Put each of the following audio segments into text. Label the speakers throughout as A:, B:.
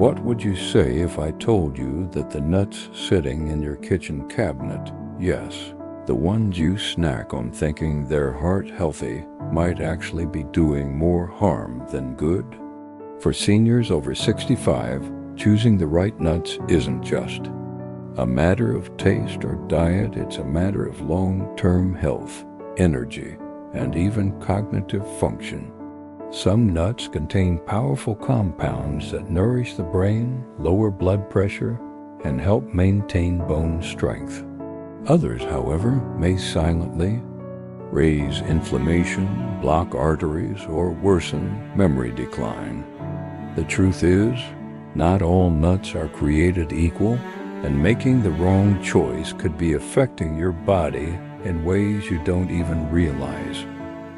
A: What would you say if I told you that the nuts sitting in your kitchen cabinet, yes, the ones you snack on thinking they're heart healthy, might actually be doing more harm than good? For seniors over 65, choosing the right nuts isn't just a matter of taste or diet, it's a matter of long-term health, energy, and even cognitive function. Some nuts contain powerful compounds that nourish the brain, lower blood pressure, and help maintain bone strength. Others, however, may silently raise inflammation, block arteries, or worsen memory decline. The truth is, not all nuts are created equal, and making the wrong choice could be affecting your body in ways you don't even realize.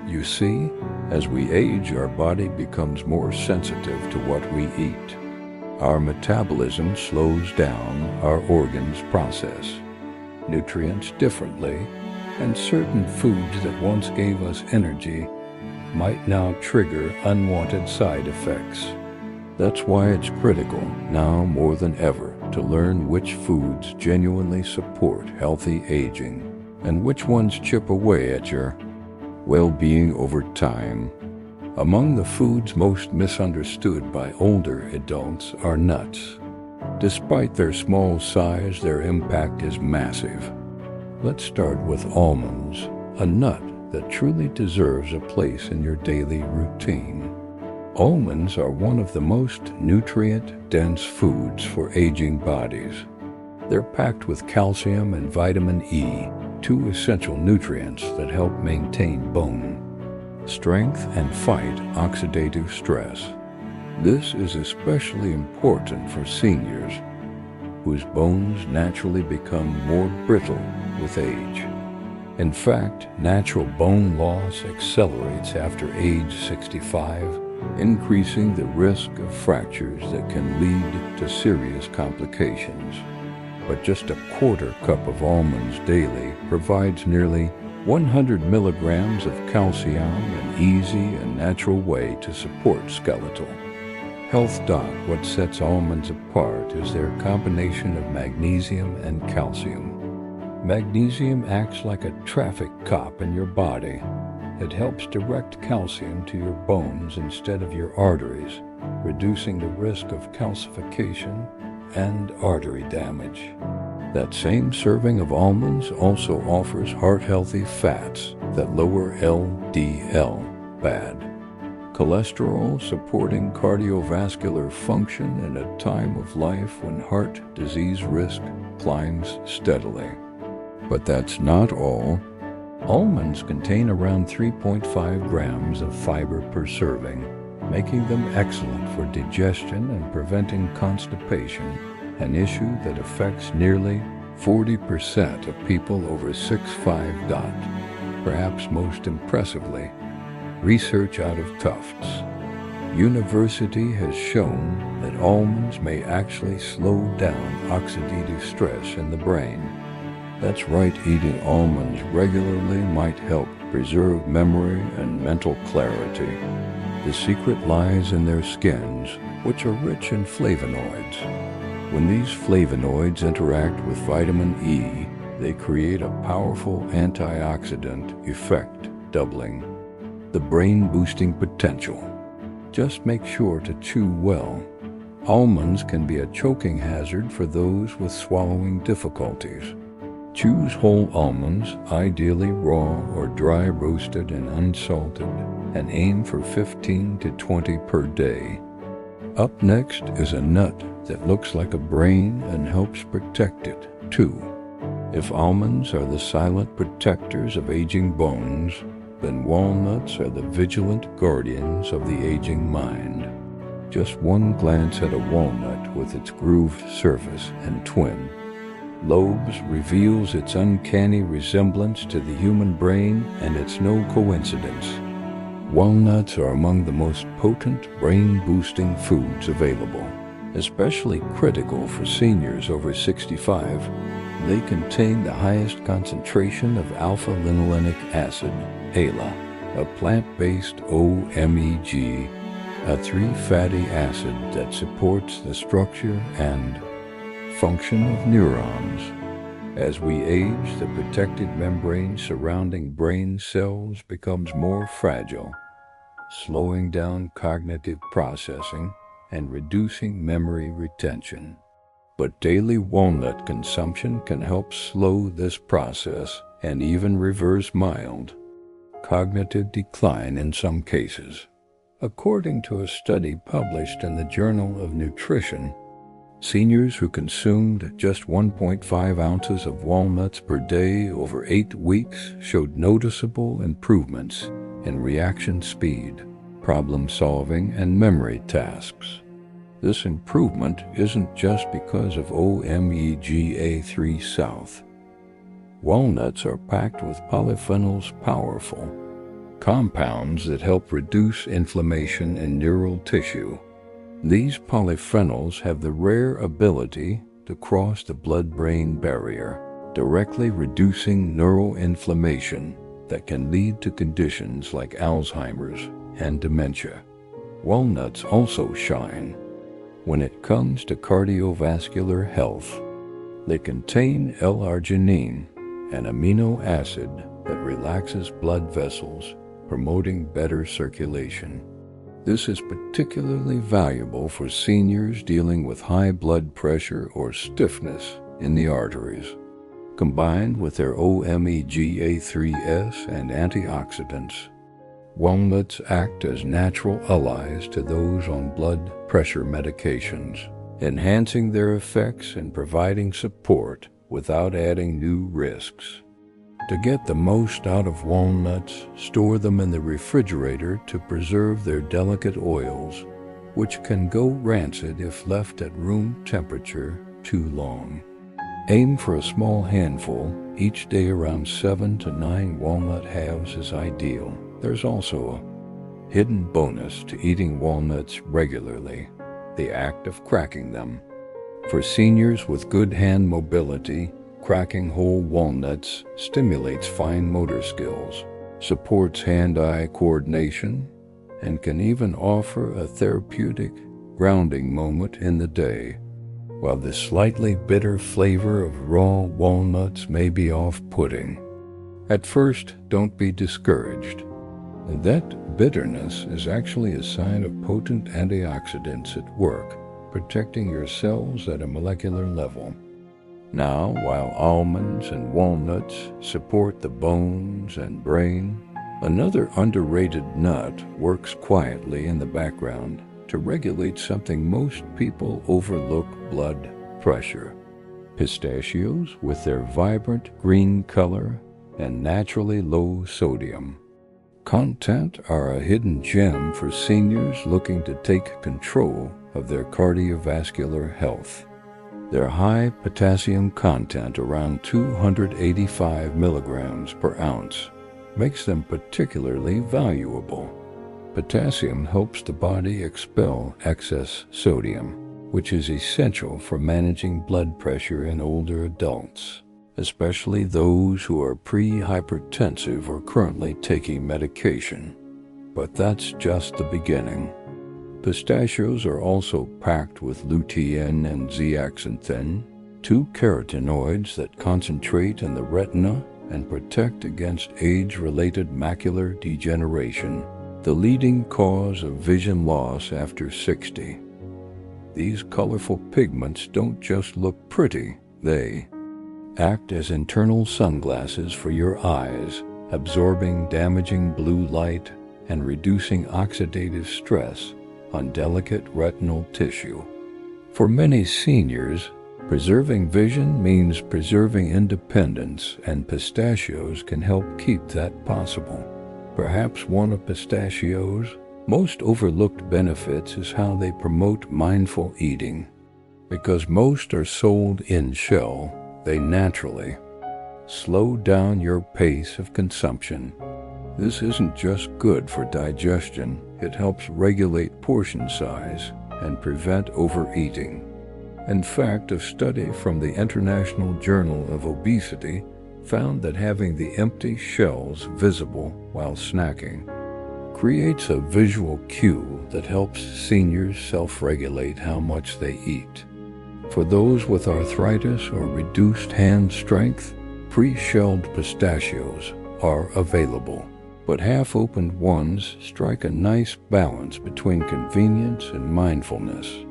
A: You see, as we age, our body becomes more sensitive to what we eat. Our metabolism slows down, our organs process nutrients differently, and certain foods that once gave us energy might now trigger unwanted side effects. That's why it's critical, now more than ever, to learn which foods genuinely support healthy aging and which ones chip away at your well-being over time. Among the foods most misunderstood by older adults are nuts. Despite their small size, their impact is massive. Let's start with almonds, a nut that truly deserves a place in your daily routine. Almonds are one of the most nutrient-dense foods for aging bodies. They're packed with calcium and vitamin E, two essential nutrients that help maintain bone strength and fight oxidative stress. This is especially important for seniors, whose bones naturally become more brittle with age. In fact, natural bone loss accelerates after age 65, increasing the risk of fractures that can lead to serious complications. But just a quarter cup of almonds daily provides nearly 100 milligrams of calcium, an easy and natural way to support skeletal health. What sets almonds apart is their combination of magnesium and calcium. Magnesium acts like a traffic cop in your body. It helps direct calcium to your bones instead of your arteries, reducing the risk of calcification and artery damage. That same serving of almonds also offers heart-healthy fats that lower LDL, bad cholesterol, supporting cardiovascular function in a time of life when heart disease risk climbs steadily. But that's not all. Almonds contain around 3.5 grams of fiber per serving, making them excellent for digestion and preventing constipation, an issue that affects nearly 40% of people over 6'5". Perhaps most impressively, research out of Tufts University has shown that almonds may actually slow down oxidative stress in the brain. That's right, eating almonds regularly might help preserve memory and mental clarity. The secret lies in their skins, which are rich in flavonoids. When these flavonoids interact with vitamin E, they create a powerful antioxidant effect, doubling the brain-boosting potential. Just make sure to chew well. Almonds can be a choking hazard for those with swallowing difficulties. Choose whole almonds, ideally raw or dry roasted and unsalted, and aim for 15 to 20 per day. Up next is a nut that looks like a brain and helps protect it, too. If almonds are the silent protectors of aging bones, then walnuts are the vigilant guardians of the aging mind. Just one glance at a walnut with its grooved surface and twin lobes reveals its uncanny resemblance to the human brain, and it's no coincidence. Walnuts are among the most potent brain-boosting foods available, especially critical for seniors over 65. They contain the highest concentration of alpha-linolenic acid, ALA, a plant-based OMEG a 3-fatty acid that supports the structure and function of neurons. As we age, the protective membrane surrounding brain cells becomes more fragile, slowing down cognitive processing and reducing memory retention. But daily walnut consumption can help slow this process and even reverse mild cognitive decline in some cases. According to a study published in the Journal of Nutrition, seniors who consumed just 1.5 ounces of walnuts per day over 8 weeks showed noticeable improvements in reaction speed, problem solving, and memory tasks. This improvement isn't just because of omega-3 South. Walnuts are packed with polyphenols, powerful compounds that help reduce inflammation in neural tissue. These polyphenols have the rare ability to cross the blood-brain barrier, directly reducing neuroinflammation that can lead to conditions like Alzheimer's and dementia. Walnuts also shine when it comes to cardiovascular health. They contain L-arginine, an amino acid that relaxes blood vessels, promoting better circulation. This is particularly valuable for seniors dealing with high blood pressure or stiffness in the arteries. Combined with their omega-3s and antioxidants, walnuts act as natural allies to those on blood pressure medications, enhancing their effects and providing support without adding new risks. To get the most out of walnuts, store them in the refrigerator to preserve their delicate oils, which can go rancid if left at room temperature too long. Aim for a small handful each day. Around 7 to 9 walnut halves is ideal. There's also a hidden bonus to eating walnuts regularly: the act of cracking them. For seniors with good hand mobility, cracking whole walnuts stimulates fine motor skills, supports hand-eye coordination, and can even offer a therapeutic grounding moment in the day. While the slightly bitter flavor of raw walnuts may be off-putting, at first don't be discouraged. That bitterness is actually a sign of potent antioxidants at work, protecting your cells at a molecular level. Now, while almonds and walnuts support the bones and brain, another underrated nut works quietly in the background to regulate something most people overlook: blood pressure. Pistachios, with their vibrant green color and naturally low sodium content, are a hidden gem for seniors looking to take control of their cardiovascular health. Their high potassium content, around 285 milligrams per ounce, makes them particularly valuable. Potassium helps the body expel excess sodium, which is essential for managing blood pressure in older adults, especially those who are pre-hypertensive or currently taking medication. But that's just the beginning. Pistachios are also packed with lutein and zeaxanthin, 2 carotenoids that concentrate in the retina and protect against age-related macular degeneration, the leading cause of vision loss after 60. These colorful pigments don't just look pretty, they act as internal sunglasses for your eyes, absorbing damaging blue light and reducing oxidative stress on delicate retinal tissue. For many seniors, preserving vision means preserving independence, and pistachios can help keep that possible. Perhaps one of pistachios' most overlooked benefits is how they promote mindful eating. Because most are sold in shell, they naturally slow down your pace of consumption. This isn't just good for digestion, it helps regulate portion size and prevent overeating. In fact, a study from the International Journal of Obesity found that having the empty shells visible while snacking creates a visual cue that helps seniors self-regulate how much they eat. For those with arthritis or reduced hand strength, pre-shelled pistachios are available, but half-opened ones strike a nice balance between convenience and mindfulness.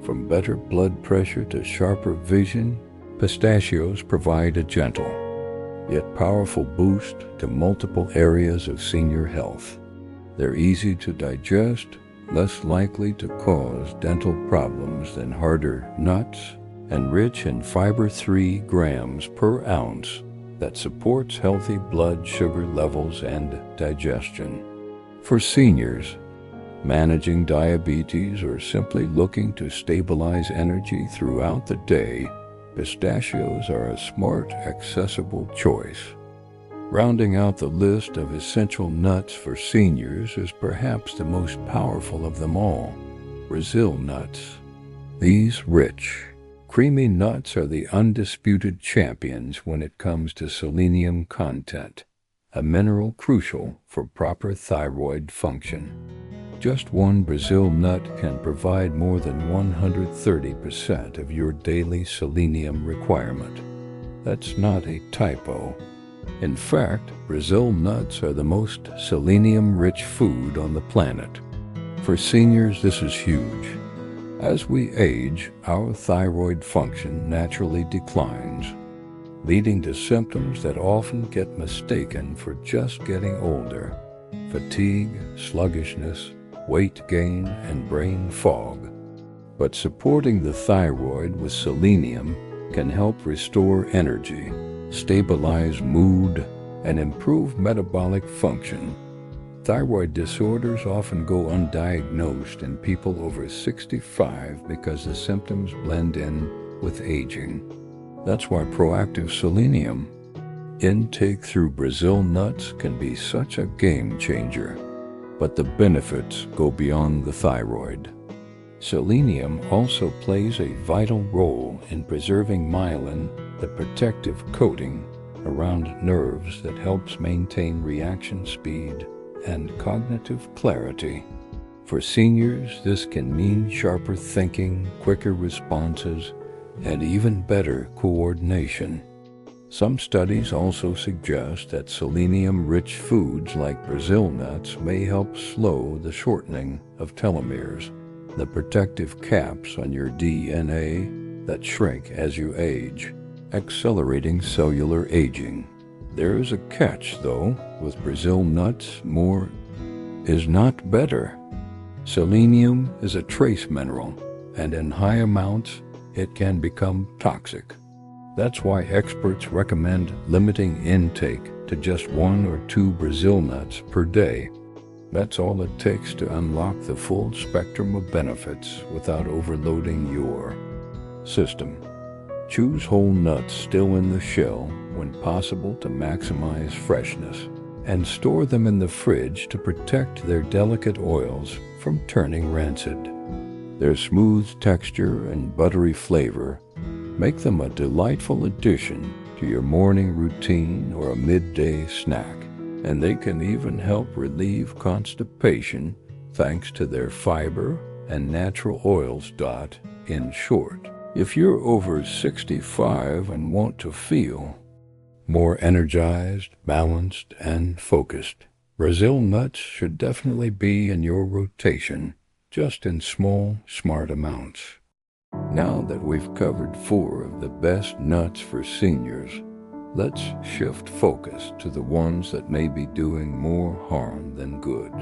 A: From better blood pressure to sharper vision, pistachios provide a gentle, yet powerful boost to multiple areas of senior health. They're easy to digest, less likely to cause dental problems than harder nuts, and rich in fiber 3 grams per ounce that supports healthy blood sugar levels and digestion. For seniors, managing diabetes or simply looking to stabilize energy throughout the day, pistachios are a smart, accessible choice. Rounding out the list of essential nuts for seniors is perhaps the most powerful of them all, Brazil nuts. These rich, creamy nuts are the undisputed champions when it comes to selenium content, a mineral crucial for proper thyroid function. Just one Brazil nut can provide more than 130% of your daily selenium requirement. That's not a typo. In fact, Brazil nuts are the most selenium-rich food on the planet. For seniors, this is huge. As we age, our thyroid function naturally declines, leading to symptoms that often get mistaken for just getting older: fatigue, sluggishness, weight gain, and brain fog. But supporting the thyroid with selenium can help restore energy, stabilize mood, and improve metabolic function. Thyroid disorders often go undiagnosed in people over 65 because the symptoms blend in with aging. That's why proactive selenium intake through Brazil nuts can be such a game changer. But the benefits go beyond the thyroid. Selenium also plays a vital role in preserving myelin, the protective coating around nerves that helps maintain reaction speed and cognitive clarity. For seniors, this can mean sharper thinking, quicker responses, and even better coordination. Some studies also suggest that selenium-rich foods like Brazil nuts may help slow the shortening of telomeres, the protective caps on your DNA that shrink as you age, accelerating cellular aging. There is a catch, though. With Brazil nuts, more is not better. Selenium is a trace mineral, and in high amounts, it can become toxic. That's why experts recommend limiting intake to just 1 or 2 Brazil nuts per day. That's all it takes to unlock the full spectrum of benefits without overloading your system. Choose whole nuts still in the shell when possible to maximize freshness, and store them in the fridge to protect their delicate oils from turning rancid. Their smooth texture and buttery flavor make them a delightful addition to your morning routine or a midday snack, and they can even help relieve constipation thanks to their fiber and natural oils. In short, if you're over 65 and want to feel more energized, balanced, and focused, Brazil nuts should definitely be in your rotation, just in small, smart amounts. Now that we've covered 4 of the best nuts for seniors, let's shift focus to the ones that may be doing more harm than good.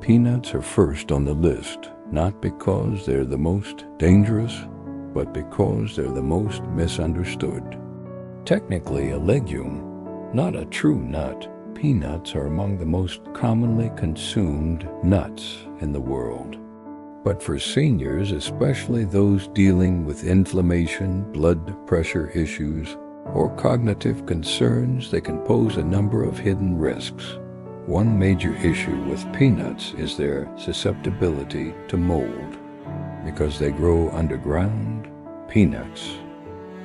A: Peanuts are first on the list, not because they're the most dangerous, but because they're the most misunderstood. Technically a legume, not a true nut, peanuts are among the most commonly consumed nuts in the world. But for seniors, especially those dealing with inflammation, blood pressure issues, or cognitive concerns, they can pose a number of hidden risks. One major issue with peanuts is their susceptibility to mold. Because they grow underground, peanuts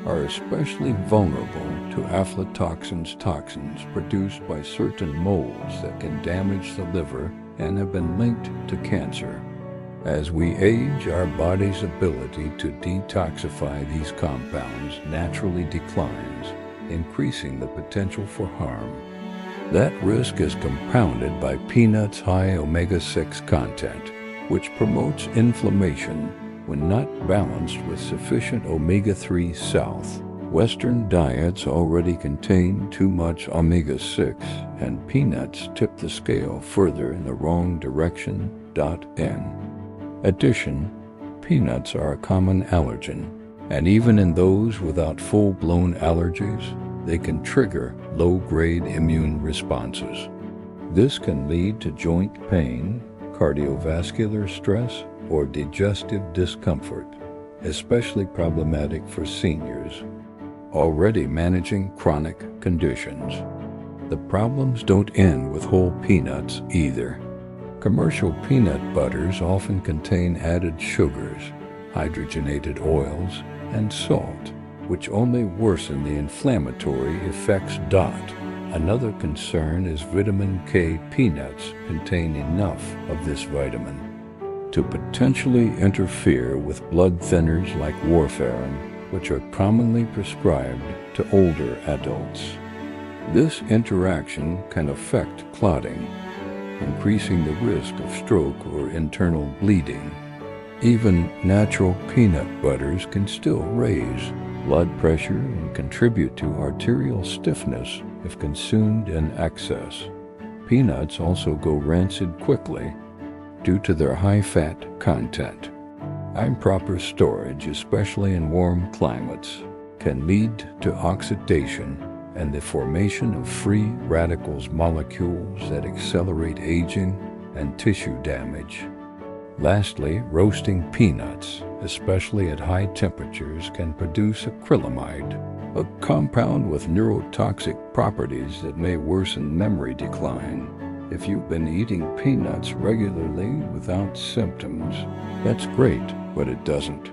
A: are especially vulnerable to aflatoxins, toxins produced by certain molds that can damage the liver and have been linked to cancer. As we age, our body's ability to detoxify these compounds naturally declines, increasing the potential for harm. That risk is compounded by peanuts' high omega-6 content, which promotes inflammation when not balanced with sufficient omega-3 south. Western diets already contain too much omega-6, and peanuts tip the scale further in the wrong direction. In addition, peanuts are a common allergen, and even in those without full-blown allergies, they can trigger low-grade immune responses. This can lead to joint pain, cardiovascular stress, or digestive discomfort, especially problematic for seniors already managing chronic conditions. The problems don't end with whole peanuts either. Commercial peanut butters often contain added sugars, hydrogenated oils, and salt, which only worsen the inflammatory effects. Another concern is vitamin K. Peanuts contain enough of this vitamin to potentially interfere with blood thinners like warfarin, which are commonly prescribed to older adults. This interaction can affect clotting, increasing the risk of stroke or internal bleeding. Even natural peanut butters can still raise blood pressure and contribute to arterial stiffness if consumed in excess. Peanuts also go rancid quickly due to their high-fat content. Improper storage, especially in warm climates, can lead to oxidation and the formation of free radicals molecules that accelerate aging and tissue damage. Lastly, roasting peanuts, especially at high temperatures, can produce acrylamide, a compound with neurotoxic properties that may worsen memory decline. If you've been eating peanuts regularly without symptoms, that's great, but it doesn't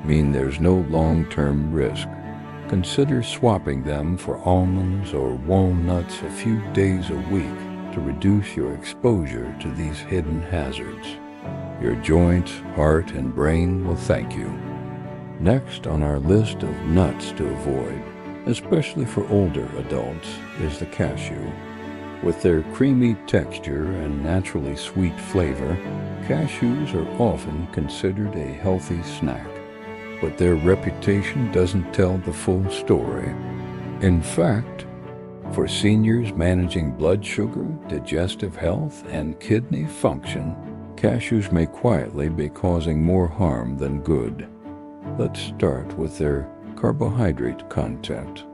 A: mean there's no long-term risk. Consider swapping them for almonds or walnuts a few days a week to reduce your exposure to these hidden hazards. Your joints, heart, and brain will thank you. Next on our list of nuts to avoid, especially for older adults, is the cashew. With their creamy texture and naturally sweet flavor, cashews are often considered a healthy snack. But their reputation doesn't tell the full story. In fact, for seniors managing blood sugar, digestive health, and kidney function, cashews may quietly be causing more harm than good. Let's start with their carbohydrate content.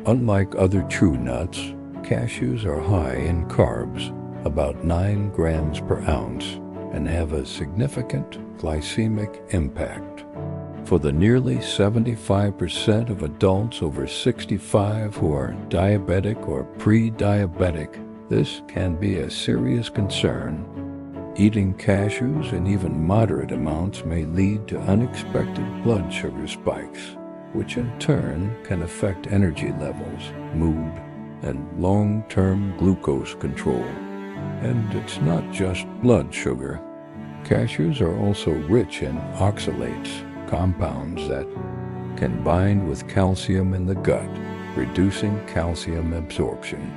A: Unlike other true nuts, cashews are high in carbs, about 9 grams per ounce, and have a significant glycemic impact. For the nearly 75% of adults over 65 who are diabetic or pre-diabetic, this can be a serious concern. Eating cashews in even moderate amounts may lead to unexpected blood sugar spikes, which in turn can affect energy levels, mood, and long-term glucose control. And it's not just blood sugar. Cashews are also rich in oxalates, compounds that can bind with calcium in the gut, reducing calcium absorption.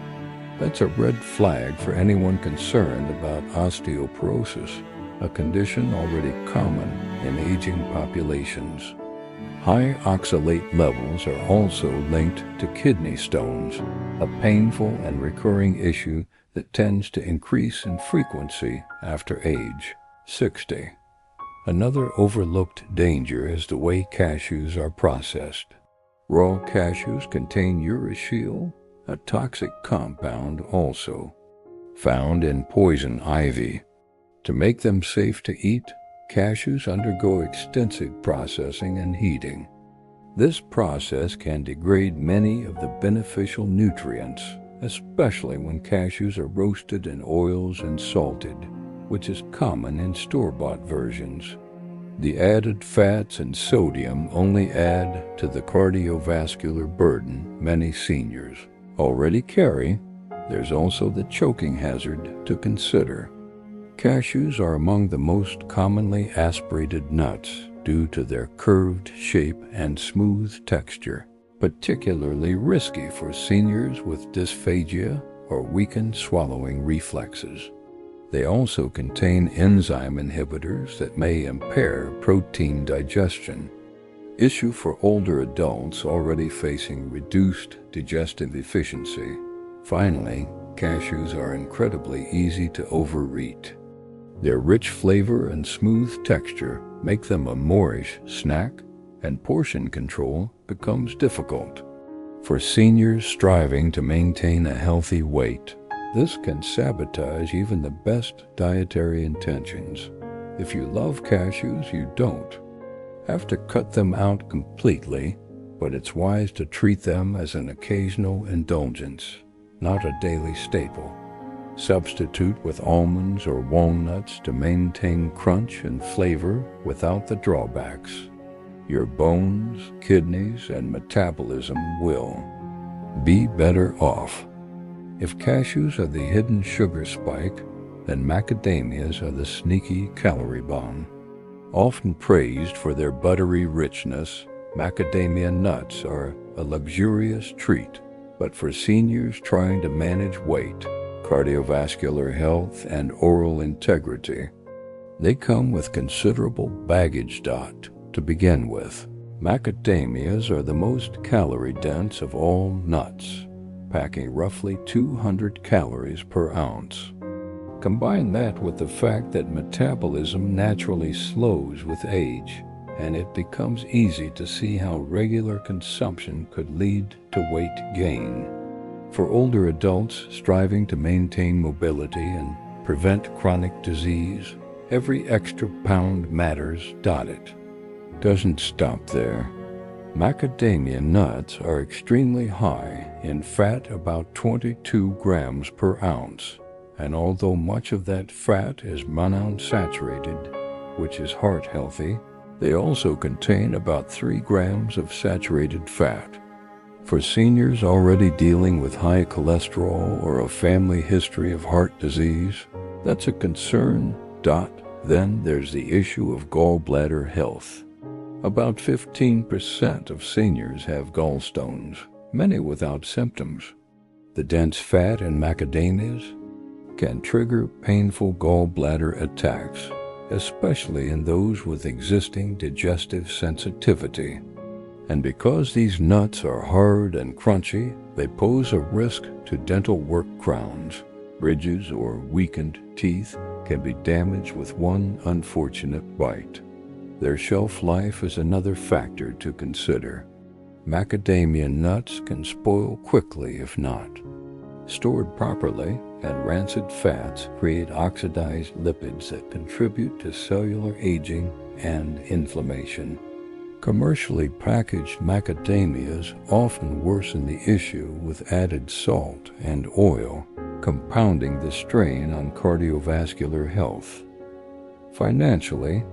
A: That's a red flag for anyone concerned about osteoporosis, a condition already common in aging populations. High oxalate levels are also linked to kidney stones, a painful and recurring issue that tends to increase in frequency after age 60. Another overlooked danger is the way cashews are processed. Raw cashews contain uracil, a toxic compound also found in poison ivy. To make them safe to eat, cashews undergo extensive processing and heating. This process can degrade many of the beneficial nutrients, especially when cashews are roasted in oils and salted, which is common in store-bought versions. The added fats and sodium only add to the cardiovascular burden many seniors already carry. There's also the choking hazard to consider. Cashews are among the most commonly aspirated nuts due to their curved shape and smooth texture, particularly risky for seniors with dysphagia or weakened swallowing reflexes. They also contain enzyme inhibitors that may impair protein digestion, issue for older adults already facing reduced digestive efficiency. Finally, cashews are incredibly easy to overeat. Their rich flavor and smooth texture make them a moreish snack, and portion control becomes difficult. For seniors striving to maintain a healthy weight, this can sabotage even the best dietary intentions. If you love cashews, you don't have to cut them out completely, but it's wise to treat them as an occasional indulgence, not a daily staple. Substitute with almonds or walnuts to maintain crunch and flavor without the drawbacks. Your bones, kidneys, and metabolism will be better off. If cashews are the hidden sugar spike, then macadamias are the sneaky calorie bomb. Often praised for their buttery richness, macadamia nuts are a luxurious treat, but for seniors trying to manage weight, cardiovascular health, and oral integrity, they come with considerable baggage. To begin with, macadamias are the most calorie-dense of all nuts, packing roughly 200 calories per ounce. Combine that with the fact that metabolism naturally slows with age, and it becomes easy to see how regular consumption could lead to weight gain. For older adults striving to maintain mobility and prevent chronic disease, every extra pound matters. It doesn't stop there. Macadamia nuts are extremely high in fat, about 22 grams per ounce, and although much of that fat is monounsaturated, which is heart healthy, they also contain about 3 grams of saturated fat. For seniors already dealing with high cholesterol or a family history of heart disease, that's a concern. Then there's the issue of gallbladder health. About 15% of seniors have gallstones, many without symptoms. The dense fat in macadamias can trigger painful gallbladder attacks, especially in those with existing digestive sensitivity. And because these nuts are hard and crunchy, they pose a risk to dental work crowns. Bridges or weakened teeth can be damaged with one unfortunate bite. Their shelf life is another factor to consider. Macadamia nuts can spoil quickly if not stored properly, and rancid fats create oxidized lipids that contribute to cellular aging and inflammation. Commercially packaged macadamias often worsen the issue with added salt and oil, compounding the strain on cardiovascular health. Financially,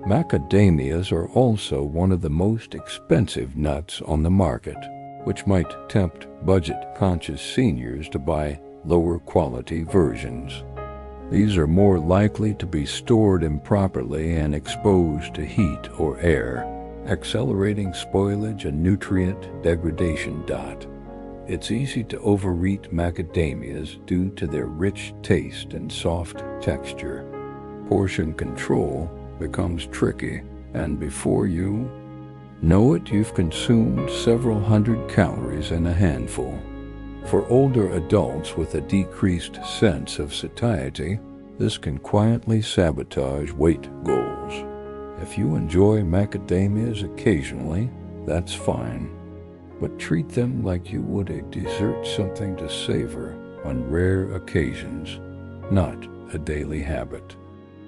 A: macadamias are also one of the most expensive nuts on the market, which might tempt budget-conscious seniors to buy lower-quality versions. These are more likely to be stored improperly and exposed to heat or air, accelerating spoilage and nutrient degradation. It's easy to overeat macadamias due to their rich taste and soft texture. Portion control becomes tricky, and before you know it, you've consumed several hundred calories in a handful. For older adults with a decreased sense of satiety, this can quietly sabotage weight goals. If you enjoy macadamias occasionally, that's fine, but treat them like you would a dessert, something to savor on rare occasions, not a daily habit.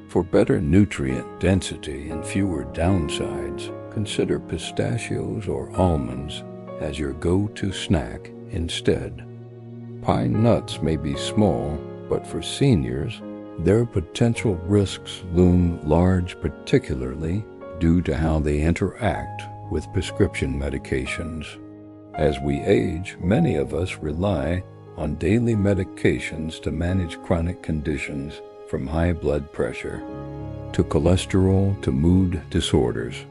A: For better nutrient density and fewer downsides, consider pistachios or almonds as your go-to snack instead. Pine nuts may be small, but for seniors, their potential risks loom large, particularly due to how they interact with prescription medications. As we age, many of us rely on daily medications to manage chronic conditions, from high blood pressure to cholesterol to mood disorders.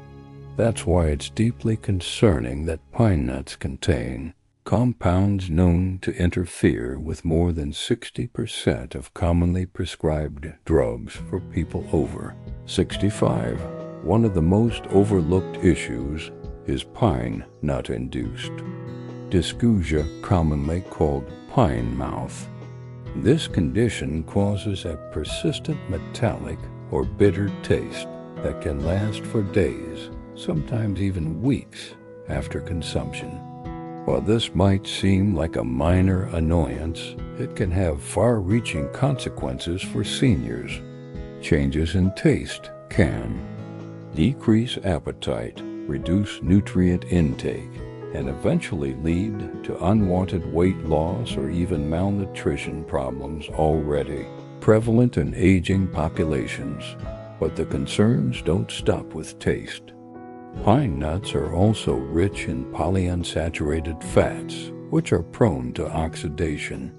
A: That's why it's deeply concerning that pine nuts contain compounds known to interfere with more than 60% of commonly prescribed drugs for people over 65. One of the most overlooked issues is pine nut-induced dysgeusia, commonly called pine mouth. This condition causes a persistent metallic or bitter taste that can last for days, sometimes even weeks after consumption. While this might seem like a minor annoyance, it can have far-reaching consequences for seniors. Changes in taste can decrease appetite, reduce nutrient intake, and eventually lead to unwanted weight loss or even malnutrition problems already prevalent in aging populations. But the concerns don't stop with taste. Pine nuts are also rich in polyunsaturated fats, which are prone to oxidation.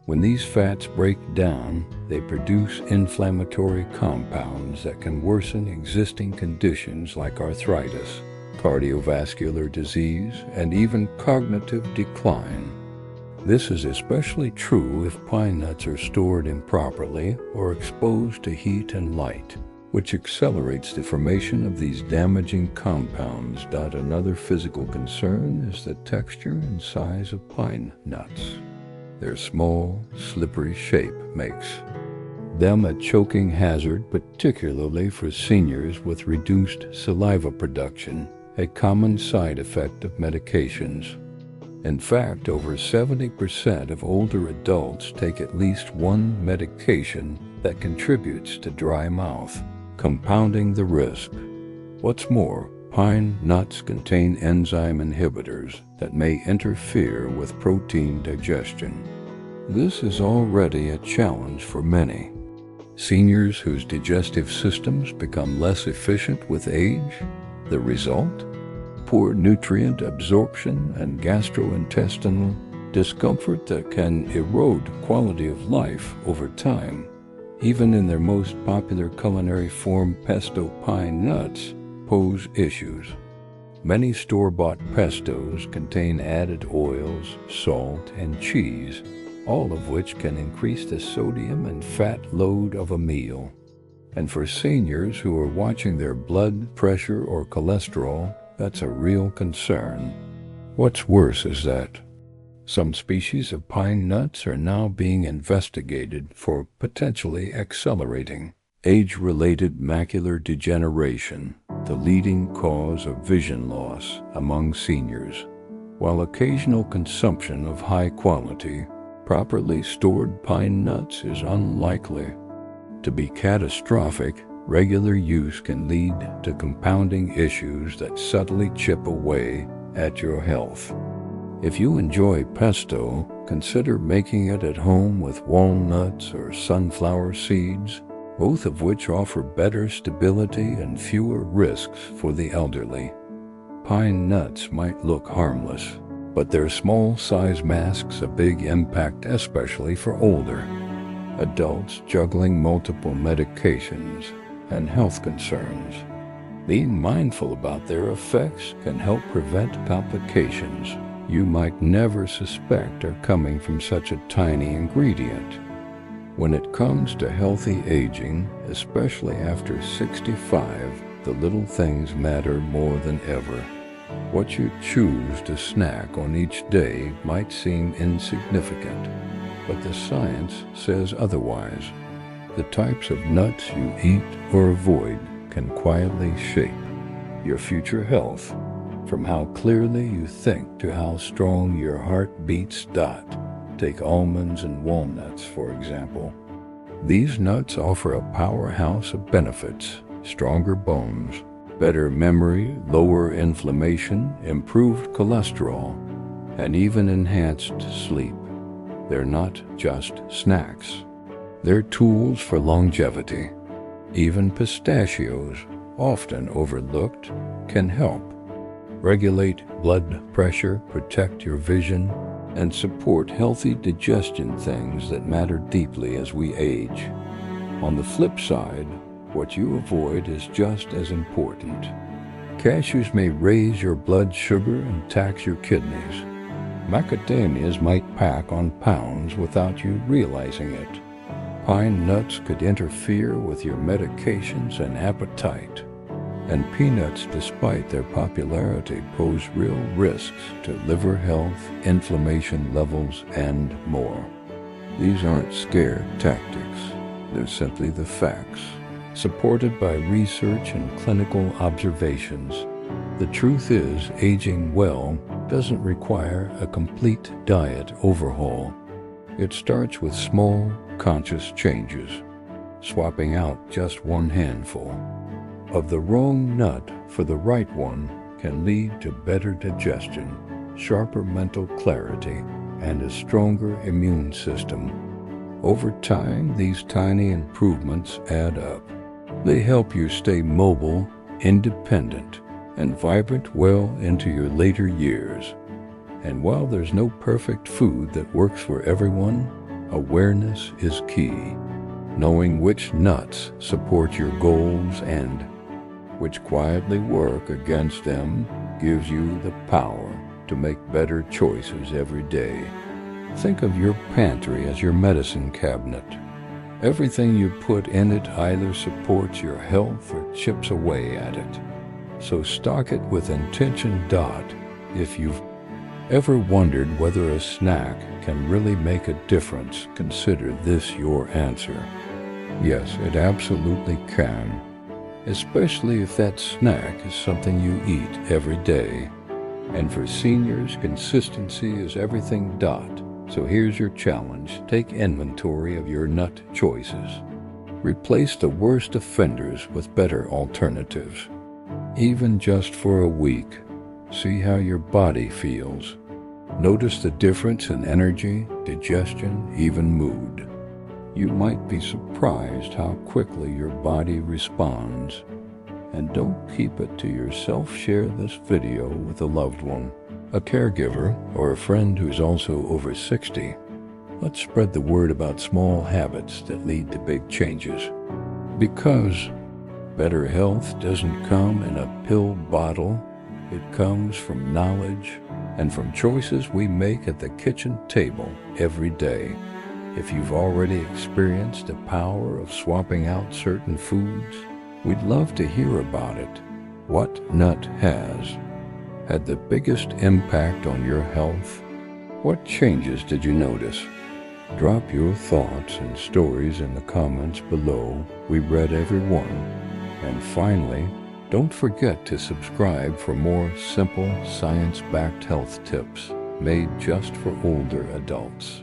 A: When these fats break down, they produce inflammatory compounds that can worsen existing conditions like arthritis, cardiovascular disease, and even cognitive decline. This is especially true if pine nuts are stored improperly or exposed to heat and light, which accelerates the formation of these damaging compounds. Another physical concern is the texture and size of pine nuts. Their small, slippery shape makes them a choking hazard, particularly for seniors with reduced saliva production, a common side effect of medications. In fact, over 70% of older adults take at least one medication that contributes to dry mouth, compounding the risk. What's more, pine nuts contain enzyme inhibitors that may interfere with protein digestion. This is already a challenge for many. Seniors whose digestive systems become less efficient with age. The result? Poor nutrient absorption and gastrointestinal discomfort that can erode quality of life over time. Even in their most popular culinary form, pesto, pine nuts pose issues. Many store-bought pestos contain added oils, salt, and cheese, all of which can increase the sodium and fat load of a meal. And for seniors who are watching their blood pressure or cholesterol, that's a real concern. What's worse is that some species of pine nuts are now being investigated for potentially accelerating age-related macular degeneration, the leading cause of vision loss among seniors. While occasional consumption of high-quality, properly stored pine nuts is unlikely to be catastrophic, regular use can lead to compounding issues that subtly chip away at your health. If you enjoy pesto, consider making it at home with walnuts or sunflower seeds, both of which offer better stability and fewer risks for the elderly. Pine nuts might look harmless, but their small size masks a big impact, especially for older adults juggling multiple medications and health concerns. Being mindful about their effects can help prevent complications you might never suspect are coming from such a tiny ingredient. When it comes to healthy aging, especially after 65, the little things matter more than ever. What you choose to snack on each day might seem insignificant, but the science says otherwise. The types of nuts you eat or avoid can quietly shape your future health, from how clearly you think to how strong your heart beats. Take almonds and walnuts, for example. These nuts offer a powerhouse of benefits: stronger bones, better memory, lower inflammation, improved cholesterol, and even enhanced sleep. They're not just snacks. They're tools for longevity. Even pistachios, often overlooked, can help regulate blood pressure, protect your vision, and support healthy digestion, things that matter deeply as we age. On the flip side, what you avoid is just as important. Cashews may raise your blood sugar and tax your kidneys. Macadamias might pack on pounds without you realizing it. Pine nuts could interfere with your medications and appetite. And peanuts, despite their popularity, pose real risks to liver health, inflammation levels, and more. These aren't scare tactics. They're simply the facts, supported by research and clinical observations. The truth is, aging well doesn't require a complete diet overhaul. It starts with small, conscious changes, swapping out just one handful of the wrong nut for the right one can lead to better digestion, sharper mental clarity, and a stronger immune system. Over time, these tiny improvements add up. They help you stay mobile, independent, and vibrant well into your later years. And while there's no perfect food that works for everyone, awareness is key. Knowing which nuts support your goals and which quietly work against them gives you the power to make better choices every day. Think of your pantry as your medicine cabinet. Everything you put in it either supports your health or chips away at it. So stock it with intention. If you've ever wondered whether a snack can really make a difference, consider this your answer. Yes, it absolutely can. Especially if that snack is something you eat every day. And for seniors, consistency is everything. So here's your challenge. Take inventory of your nut choices. Replace the worst offenders with better alternatives. Even just for a week, see how your body feels. Notice the difference in energy, digestion, even mood. You might be surprised how quickly your body responds. And don't keep it to yourself. Share this video with a loved one, a caregiver, or a friend who's also over 60. Let's spread the word about small habits that lead to big changes. Because better health doesn't come in a pill bottle. It comes from knowledge and from choices we make at the kitchen table every day. If you've already experienced the power of swapping out certain foods, we'd love to hear about it. What nut has had the biggest impact on your health? What changes did you notice? Drop your thoughts and stories in the comments below. We read every one. And finally, don't forget to subscribe for more simple, science-backed health tips made just for older adults.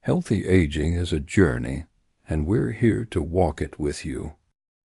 A: Healthy aging is a journey, and we're here to walk it with you.